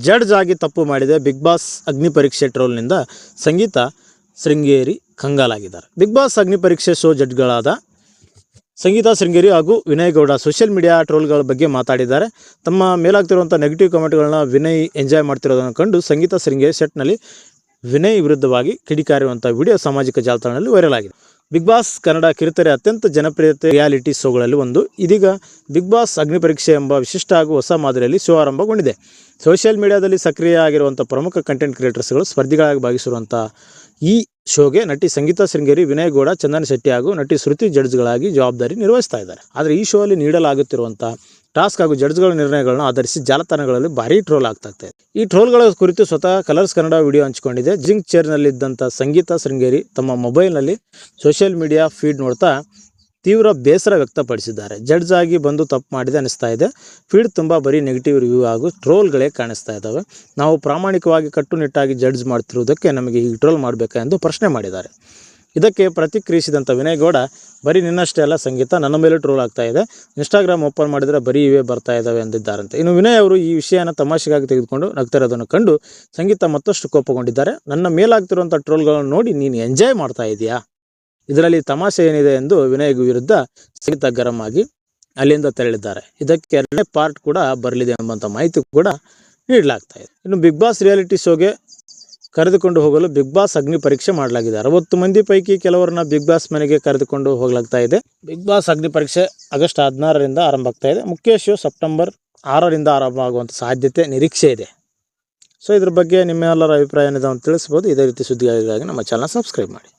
Judge ಆಗಿ ತಪ್ಪು ಮಾಡಿದೆ. ಬಿಗ್ ಬಾಸ್ ಅಗ್ನಿ ಪರೀಕ್ಷೆ ಟ್ರೋಲ್ನಿಂದ ಸಂಗೀತ ಶೃಂಗೇರಿ ಕಂಗಾಲಾಗಿದ್ದಾರೆ. ಬಿಗ್ ಬಾಸ್ ಅಗ್ನಿ ಪರೀಕ್ಷೆ ಶೋ ಜಡ್ಜ್ಗಳಾದ ಸಂಗೀತ ಶೃಂಗೇರಿ ಹಾಗೂ ವಿನಯ್ ಗೌಡ ಸೋಷಿಯಲ್ ಮೀಡಿಯಾ ಟ್ರೋಲ್ಗಳ ಬಗ್ಗೆ ಮಾತಾಡಿದ್ದಾರೆ. ತಮ್ಮ ಮೇಲಾಗ್ತಿರುವಂಥ ನೆಗೆಟಿವ್ ಕಮೆಂಟ್ಗಳನ್ನ ವಿನಯ್ ಎಂಜಾಯ್ ಮಾಡ್ತಿರೋದನ್ನು ಕಂಡು ಸಂಗೀತ ಶೃಂಗೇರಿ ಸೆಟ್ನಲ್ಲಿ ವಿನಯ್ ವಿರುದ್ಧವಾಗಿ ಕಿಡಿಕಾರಿರುವಂಥ ವಿಡಿಯೋ ಸಾಮಾಜಿಕ ಜಾಲತಾಣದಲ್ಲಿ ವೈರಲ್ ಆಗಿದೆ. ಬಿಗ್ ಬಾಸ್ ಕನ್ನಡ ಕಿರುತೆರೆ ಅತ್ಯಂತ ಜನಪ್ರಿಯತೆ ರಿಯಾಲಿಟಿ ಶೋಗಳಲ್ಲಿ ಒಂದು. ಇದೀಗ ಬಿಗ್ ಬಾಸ್ ಅಗ್ನಿ ಪರೀಕ್ಷೆ ಎಂಬ ವಿಶಿಷ್ಟ ಹಾಗೂ ಹೊಸ ಮಾದರಿಯಲ್ಲಿ ಶೋ ಆರಂಭಗೊಂಡಿದೆ. ಸೋಷಿಯಲ್ ಮೀಡಿಯಾದಲ್ಲಿ ಸಕ್ರಿಯ ಆಗಿರುವಂಥ ಪ್ರಮುಖ ಕಂಟೆಂಟ್ ಕ್ರಿಯೇಟರ್ಸ್ಗಳು ಸ್ಪರ್ಧಿಗಳಾಗಿ ಭಾಗಿಸಿರುವಂಥ ಈ ಶೋಗೆ ನಟಿ ಸಂಗೀತ ಶೃಂಗೇರಿ, ವಿನಯ್ ಗೌಡ, ಚಂದನ್ ಶೆಟ್ಟಿ ಹಾಗೂ ನಟಿ ಶ್ರುತಿ ಜಡ್ಜ್ಗಳಾಗಿ ಜವಾಬ್ದಾರಿ ನಿರ್ವಹಿಸ್ತಾ ಇದ್ದಾರೆ. ಆದರೆ ಈ ಶೋ ಅಲ್ಲಿ ನೀಡಲಾಗುತ್ತಿರುವಂಥ ಟಾಸ್ಕ್ ಹಾಗೂ ಜಡ್ಜ್ಗಳ ನಿರ್ಣಯಗಳನ್ನು ಆಧರಿಸಿ ಜಾಲತಾಣಗಳಲ್ಲಿ ಭಾರೀ ಟ್ರೋಲ್ ಆಗ್ತಾ ಇದೆ. ಈ ಟ್ರೋಲ್ಗಳ ಕುರಿತು ಸ್ವತಃ ಕಲರ್ಸ್ ಕನ್ನಡ ವಿಡಿಯೋ ಹಂಚಿಕೊಂಡಿದೆ. ಜಿಂಕ್ ಚೇರ್ನಲ್ಲಿದ್ದಂಥ ಸಂಗೀತ ಶೃಂಗೇರಿ ತಮ್ಮ ಮೊಬೈಲ್ನಲ್ಲಿ ಸೋಷಿಯಲ್ ಮೀಡಿಯಾ ಫೀಡ್ ನೋಡ್ತಾ ತೀವ್ರ ಬೇಸರ ವ್ಯಕ್ತಪಡಿಸಿದ್ದಾರೆ. ಜಡ್ಜ್ ಆಗಿ ಬಂದು ತಪ್ಪು ಮಾಡಿದೆ ಅನಿಸ್ತಾ ಇದೆ. ಫೀಡ್ ತುಂಬ ಬರೀ ನೆಗೆಟಿವ್ ರಿವ್ಯೂ ಹಾಗೂ ಟ್ರೋಲ್ಗಳೇ ಕಾಣಿಸ್ತಾ ಇದ್ದಾವೆ. ನಾವು ಪ್ರಾಮಾಣಿಕವಾಗಿ ಕಟ್ಟುನಿಟ್ಟಾಗಿ ಜಡ್ಜ್ ಮಾಡ್ತಿರುವುದಕ್ಕೆ ನಮಗೆ ಈ ಟ್ರೋಲ್ ಮಾಡಬೇಕಾ ಎಂದು ಪ್ರಶ್ನೆ ಮಾಡಿದ್ದಾರೆ. ಇದಕ್ಕೆ ಪ್ರತಿಕ್ರಿಯಿಸಿದಂಥ ವಿನಯ್ ಗೌಡ, ಬರೀ ನಿನ್ನಷ್ಟೇ ಅಲ್ಲ ಸಂಗೀತ, ನನ್ನ ಮೇಲೆ ಟ್ರೋಲ್ ಆಗ್ತಾ ಇದೆ. ಇನ್ಸ್ಟಾಗ್ರಾಮ್ ಓಪನ್ ಮಾಡಿದರೆ ಬರೀ ಇವೇ ಬರ್ತಾ ಇದ್ದಾವೆ ಎಂದಿದ್ದಾರಂತೆ. ಇನ್ನು ವಿನಯ್ ಅವರು ಈ ವಿಷಯನ ತಮಾಷೆಗಾಗಿ ತೆಗೆದುಕೊಂಡು ನಗ್ತಿರೋದನ್ನು ಕಂಡು ಸಂಗೀತ ಮತ್ತಷ್ಟು ಕೋಪಗೊಂಡಿದ್ದಾರೆ. ನನ್ನ ಮೇಲಾಗ್ತಿರುವಂಥ ಟ್ರೋಲ್ಗಳನ್ನು ನೋಡಿ ನೀನು ಎಂಜಾಯ್ ಮಾಡ್ತಾ ಇದೆಯಾ? ಇದರಲ್ಲಿ ತಮಾಷೆ ಏನಿದೆ ಎಂದು ವಿನಯ್ ವಿರುದ್ಧ ಸಂಗೀತ ಗರಂ ಆಗಿ ಅಲ್ಲಿಂದ ತೆರಳಿದ್ದಾರೆ. ಇದಕ್ಕೆ ಎರಡನೇ ಪಾರ್ಟ್ ಕೂಡ ಬರಲಿದೆ ಎಂಬಂಥ ಮಾಹಿತಿ ಕೂಡ ನೀಡಲಾಗ್ತಾ ಇದೆ. ಇನ್ನು ಬಿಗ್ ಬಾಸ್ ರಿಯಾಲಿಟಿ ಶೋಗೆ ಕರೆದುಕೊಂಡು ಹೋಗಲು ಬಿಗ್ ಬಾಸ್ ಅಗ್ನಿ ಪರೀಕ್ಷೆ ಮಾಡಲಾಗಿದೆ. 60 ಮಂದಿ ಪೈಕಿ ಕೆಲವರನ್ನ ಬಿಗ್ ಬಾಸ್ ಮನೆಗೆ ಕರೆದುಕೊಂಡು ಹೋಗಲಾಗ್ತಾ ಇದೆ. ಬಿಗ್ ಬಾಸ್ ಅಗ್ನಿ ಪರೀಕ್ಷೆ ಆಗಸ್ಟ್ 16ರಿಂದ ಆರಂಭ ಆಗ್ತಾ ಇದೆ. ಮುಖ್ಯ ಶೋ ಸೆಪ್ಟೆಂಬರ್ 6ರಿಂದ ಆರಂಭ ಆಗುವಂಥ ಸಾಧ್ಯತೆ ನಿರೀಕ್ಷೆ ಇದೆ. ಸೊ ಇದ್ರ ಬಗ್ಗೆ ನಿಮ್ಮೆಲ್ಲರ ಅಭಿಪ್ರಾಯ ಏನಿದೆ ಅಂತ ತಿಳಿಸ್ಬೋದು. ಇದೇ ರೀತಿ ಸುದ್ದಿಗಾಗಿ ನಮ್ಮ ಚಾನಲ್ ಸಬ್ಸ್ಕ್ರೈಬ್ ಮಾಡಿ.